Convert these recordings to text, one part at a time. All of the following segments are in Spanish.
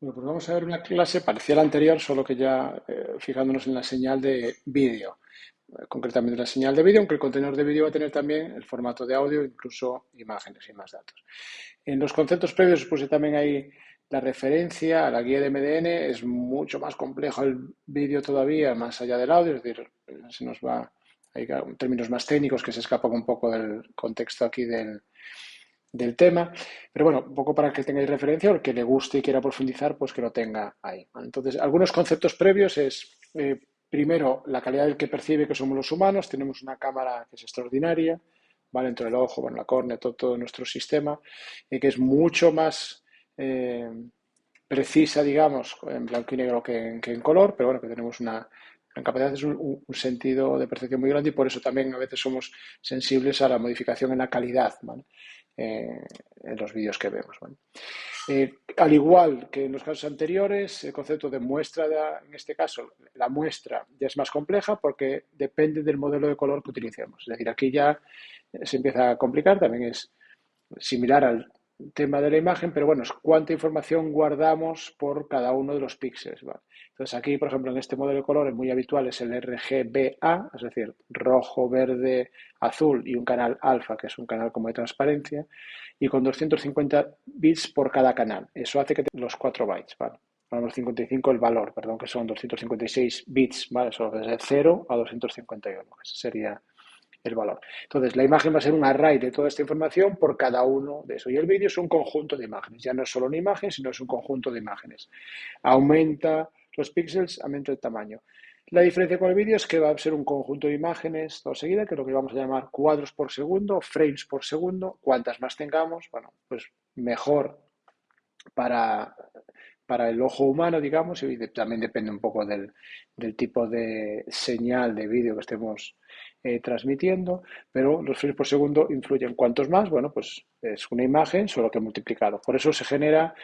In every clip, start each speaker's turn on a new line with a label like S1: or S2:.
S1: Bueno, pues vamos a ver una clase parecida a la anterior, solo que ya fijándonos en la señal de vídeo. Concretamente la señal de vídeo, aunque el contenedor de vídeo va a tener también el formato de audio, incluso imágenes y más datos. En los conceptos previos puse también ahí la referencia a la guía de MDN. Es mucho más complejo el vídeo todavía, más allá del audio, es decir, se nos va, hay términos más técnicos que se escapan un poco del contexto aquí del tema, pero bueno, un poco para que tengáis referencia o el que le guste y quiera profundizar, pues que lo tenga ahí. ¿Vale? Entonces, algunos conceptos previos es, primero, la calidad del que percibe que somos los humanos. Tenemos una cámara que es extraordinaria, ¿vale? Entre el ojo, bueno, la córnea, todo nuestro sistema, que es mucho más precisa, digamos, en blanco y negro que en color, pero bueno, que tenemos una gran capacidad, es un sentido de percepción muy grande y por eso también a veces somos sensibles a la modificación en la calidad, ¿vale? En los vídeos que vemos. ¿Vale? Al igual que en los casos anteriores, el concepto de muestra, en este caso, la muestra ya es más compleja porque depende del modelo de color que utilicemos. Es decir, aquí ya se empieza a complicar, también es similar al tema de la imagen, pero bueno, es cuánta información guardamos por cada uno de los píxeles. ¿Vale? Entonces aquí, por ejemplo, en este modelo de colores muy habitual es el RGBA, es decir, rojo, verde, azul y un canal alfa, que es un canal como de transparencia, y con 250 bits por cada canal. Eso hace que los 4 bytes, ¿vale? Vamos 55 el valor, perdón, que son 256 bits, ¿vale? Eso desde 0 a 251, ese sería el valor. Entonces, la imagen va a ser un array de toda esta información por cada uno de eso. Y el vídeo es un conjunto de imágenes. Ya no es solo una imagen, sino es un conjunto de imágenes. Aumenta los píxeles, aumenta el tamaño. La diferencia con el vídeo es que va a ser un conjunto de imágenes todo seguida, que es lo que vamos a llamar cuadros por segundo, frames por segundo. Cuantas más tengamos, bueno, pues mejor para, para el ojo humano, digamos, y también depende un poco del tipo de señal de vídeo que estemos transmitiendo, pero los frames por segundo influyen. Cuantos más, bueno, pues es una imagen solo que multiplicado. Por eso se genera,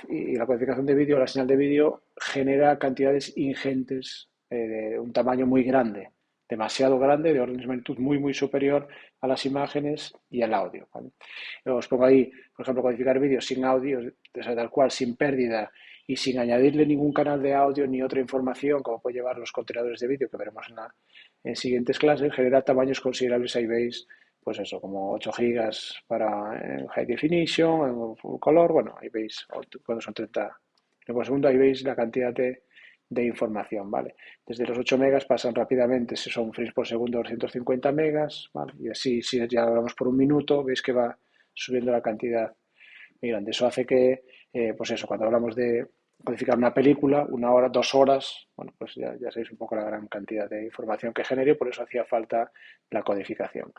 S1: y la codificación de vídeo, la señal de vídeo genera cantidades ingentes de un tamaño muy grande, demasiado grande, de orden de magnitud muy, muy superior a las imágenes y al audio. ¿Vale? Os pongo ahí, por ejemplo, codificar vídeos sin audio, o sea, tal cual, sin pérdida y sin añadirle ningún canal de audio ni otra información, como puede llevar los contenedores de vídeo que veremos en siguientes clases, genera tamaños considerables. Ahí veis, pues eso, como 8 gigas para high definition, en full color, bueno, ahí veis cuando son 30 por segundo, ahí veis la cantidad de información, ¿vale? Desde los 8 megas pasan rápidamente, si son frames por segundo, 250 megas, ¿vale? Y así, si ya hablamos por un minuto, veis que va subiendo la cantidad muy grande. Eso hace que, pues eso, cuando hablamos de codificar una película, 1 hora, 2 horas, bueno, pues ya sabéis un poco la gran cantidad de información que genera y por eso hacía falta la codificación.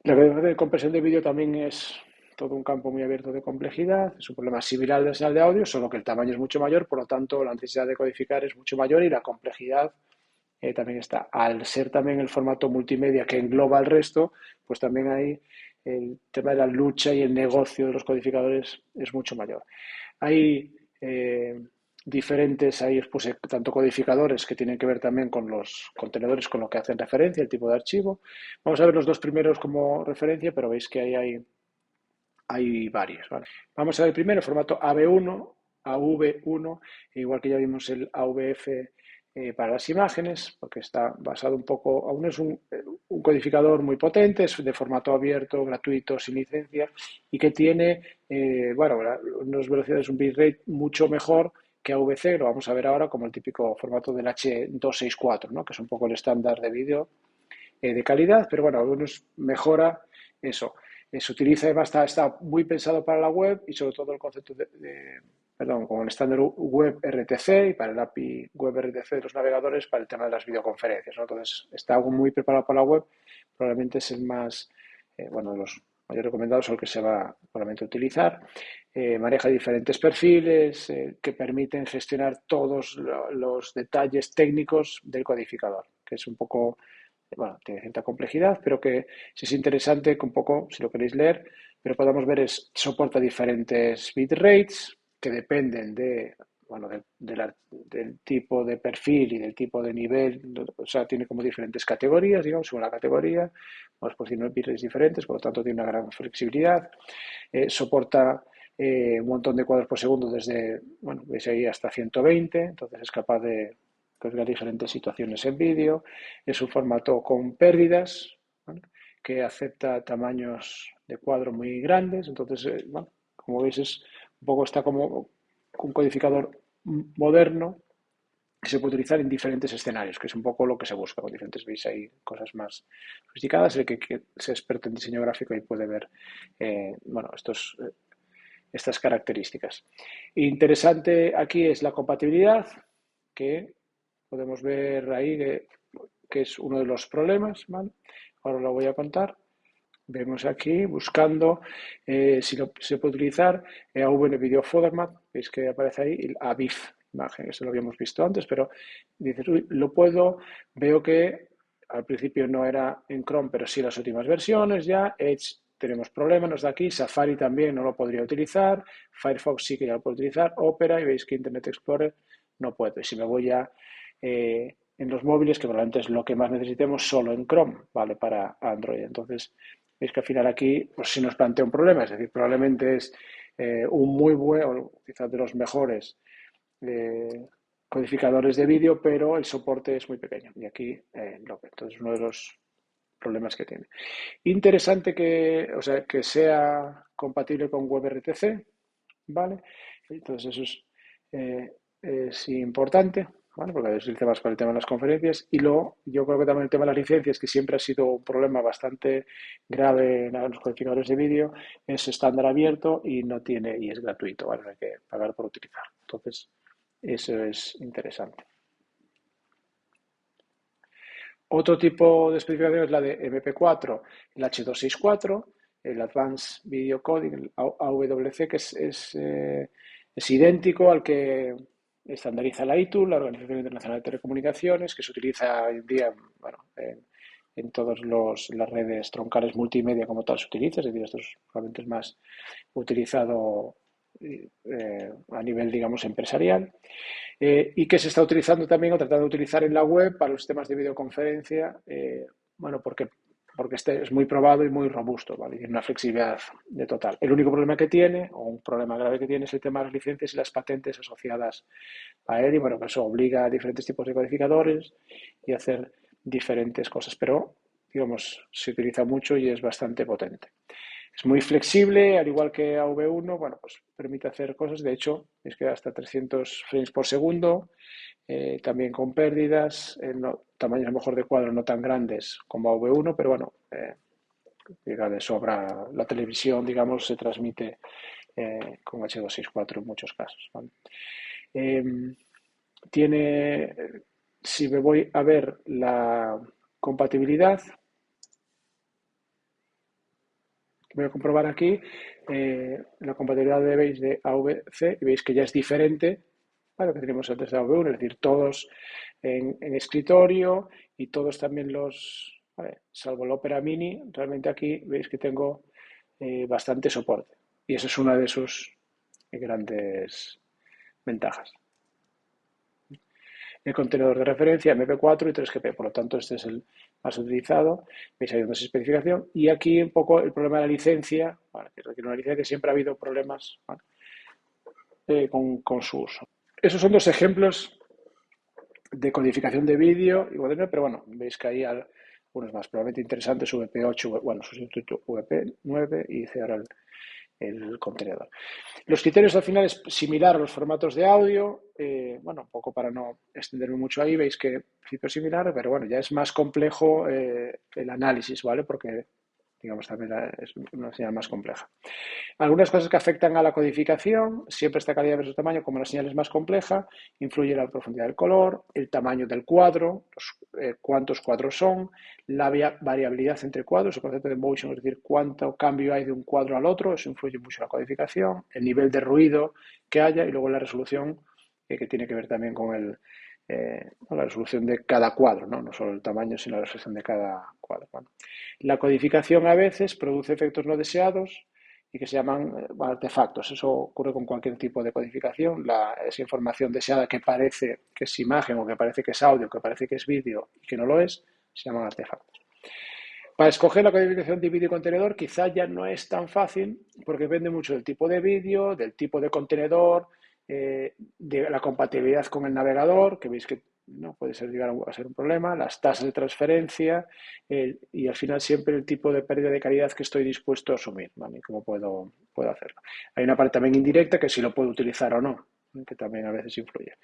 S1: La de compresión de vídeo también es todo un campo muy abierto de complejidad, es un problema similar al de la señal de audio, solo que el tamaño es mucho mayor, por lo tanto la necesidad de codificar es mucho mayor y la complejidad también está. Al ser también el formato multimedia que engloba el resto, pues también hay el tema de la lucha y el negocio de los codificadores es mucho mayor. Hay diferentes, ahí os puse tanto codificadores que tienen que ver también con los contenedores con lo que hacen referencia, el tipo de archivo. Vamos a ver los dos primeros como referencia, pero veis que ahí hay varios. ¿Vale? Vamos a ver primero el formato AV1, AV1, igual que ya vimos el AVF para las imágenes, porque está basado un poco, aún es un codificador muy potente, es de formato abierto, gratuito, sin licencia, y que tiene, bueno, unas velocidades, un bitrate mucho mejor que AVC, lo vamos a ver ahora como el típico formato del H264, ¿no? Que es un poco el estándar de vídeo de calidad, pero bueno, algunos mejora eso. Se utiliza, además está muy pensado para la web y sobre todo el concepto perdón, con el estándar web RTC y para el API web RTC de los navegadores para el tema de las videoconferencias, ¿no? Entonces está algo muy preparado para la web, probablemente es el más, bueno, de los mayores recomendados o el que se va probablemente a utilizar. Maneja diferentes perfiles que permiten gestionar todos los detalles técnicos del codificador, que es un poco, bueno, tiene cierta complejidad, pero que si es interesante, que un poco, si lo queréis leer, pero podemos ver soporta diferentes bitrates que dependen bueno, del tipo de perfil y del tipo de nivel, o sea, tiene como diferentes categorías, digamos, según la categoría, vamos por decir, bitrates diferentes, por lo tanto tiene una gran flexibilidad, soporta un montón de cuadros por segundo desde, bueno, veis ahí hasta 120, entonces es capaz de cargar diferentes situaciones en vídeo. Es un formato con pérdidas, ¿vale? Que acepta tamaños de cuadro muy grandes, entonces, bueno, como veis es un poco está como un codificador moderno que se puede utilizar en diferentes escenarios, que es un poco lo que se busca con diferentes, veis ahí cosas más sofisticadas, el que sea experto en diseño gráfico y puede ver, bueno, estas características. Interesante aquí es la compatibilidad, que podemos ver ahí que es uno de los problemas, ¿vale? Ahora lo voy a contar. Vemos aquí buscando si se puede utilizar AV Video Format, veis que aparece ahí, el AVIF imagen, eso lo habíamos visto antes, pero dices, uy, lo puedo, veo que al principio no era en Chrome, pero sí las últimas versiones ya, Edge tenemos problemas, nos da aquí, Safari también no lo podría utilizar, Firefox sí que ya lo puedo utilizar, Opera, y veis que Internet Explorer no puedo. Y si me voy ya en los móviles, que probablemente es lo que más necesitemos, solo en Chrome, ¿vale? Para Android. Entonces, veis que al final aquí, pues sí nos plantea un problema, es decir, probablemente es un muy buen, o quizás de los mejores codificadores de vídeo, pero el soporte es muy pequeño. Y aquí no. Entonces, uno de los problemas que tiene. Interesante que, o sea, que sea compatible con WebRTC, ¿vale? Entonces, eso es importante. Bueno, porque es el tema para el tema de las conferencias. Y luego, yo creo que también el tema de las licencias, que siempre ha sido un problema bastante grave en los codificadores de vídeo, es estándar abierto y no tiene, y es gratuito, ¿vale? No hay que pagar por utilizar. Entonces, eso es interesante. Otro tipo de especificación es la de MP4, el H264, el Advanced Video Coding, el AWC, que es idéntico al que estandariza la ITU, la Organización Internacional de Telecomunicaciones, que se utiliza hoy en día, bueno, en todas las redes troncales multimedia como tal se utiliza, es decir, esto es probablemente el más utilizado a nivel, digamos, empresarial. Y que se está utilizando también o tratando de utilizar en la web para los sistemas de videoconferencia, bueno, porque este es muy probado y muy robusto, ¿vale? Y tiene una flexibilidad de total. El único problema que tiene, o un problema grave que tiene, es el tema de las licencias y las patentes asociadas a él, y bueno, que eso obliga a diferentes tipos de codificadores y a hacer diferentes cosas, pero, digamos, se utiliza mucho y es bastante potente. Es muy flexible, al igual que AV1, bueno, pues permite hacer cosas, de hecho, es que hasta 300 frames por segundo, también con pérdidas, tamaños a lo mejor de cuadro no tan grandes como AV1, pero bueno, llega de sobra la televisión, digamos, se transmite con H264 en muchos casos, ¿vale? Tiene, si me voy a ver la compatibilidad, voy a comprobar aquí la compatibilidad de AVC y veis que ya es diferente a lo que tenemos antes de AV1, es decir, todos en escritorio y todos también vale, salvo el Opera Mini, realmente aquí veis que tengo bastante soporte y esa es una de sus grandes ventajas. El contenedor de referencia MP4 y 3GP, por lo tanto este es el más utilizado, veis ahí donde es especificación, y aquí un poco el problema de la licencia, ¿vale? Que requiere una licencia, que siempre ha habido problemas, ¿vale? Con su uso. Esos son dos ejemplos de codificación de vídeo, pero bueno, veis que hay algunos más probablemente interesantes, VP8, bueno, sustituto VP9 y cerrar el contenedor. Los criterios al final es similar a los formatos de audio, bueno, un poco para no extenderme mucho ahí, veis que principio es similar, pero bueno, ya es más complejo el análisis, ¿vale? Porque, digamos, también es una señal más compleja. Algunas cosas que afectan a la codificación, siempre esta calidad versus tamaño, como la señal es más compleja, influye la profundidad del color, el tamaño del cuadro, cuántos cuadros son, la variabilidad entre cuadros, el concepto de motion, es decir, cuánto cambio hay de un cuadro al otro, eso influye mucho en la codificación, el nivel de ruido que haya y luego la resolución, que tiene que ver también con la resolución de cada cuadro, ¿no? No solo el tamaño, sino la resolución de cada cuadro. Bueno. La codificación a veces produce efectos no deseados y que se llaman artefactos. Eso ocurre con cualquier tipo de codificación. Esa información deseada que parece que es imagen o que parece que es audio, que parece que es vídeo y que no lo es, se llaman artefactos. Para escoger la codificación de vídeo y contenedor quizá ya no es tan fácil porque depende mucho del tipo de vídeo, del tipo de contenedor, de la compatibilidad con el navegador, que veis que no puede ser, llegar a ser un problema, las tasas de transferencia y al final siempre el tipo de pérdida de calidad que estoy dispuesto a asumir, ¿vale? ¿Cómo puedo hacerlo? Hay una parte también indirecta que si lo puedo utilizar o no, que también a veces influye.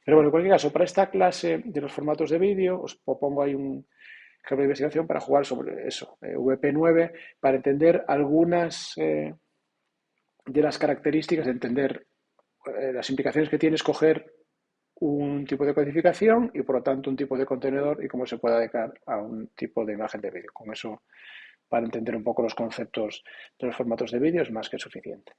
S1: Pero bueno, en cualquier caso, para esta clase de los formatos de vídeo os propongo ahí un ejemplo de investigación para jugar sobre eso, VP9, para entender algunas de las características, de entender las implicaciones que tiene escoger un tipo de codificación y por lo tanto un tipo de contenedor y cómo se puede adecuar a un tipo de imagen de vídeo. Con eso, para entender un poco los conceptos de los formatos de vídeo, es más que suficiente.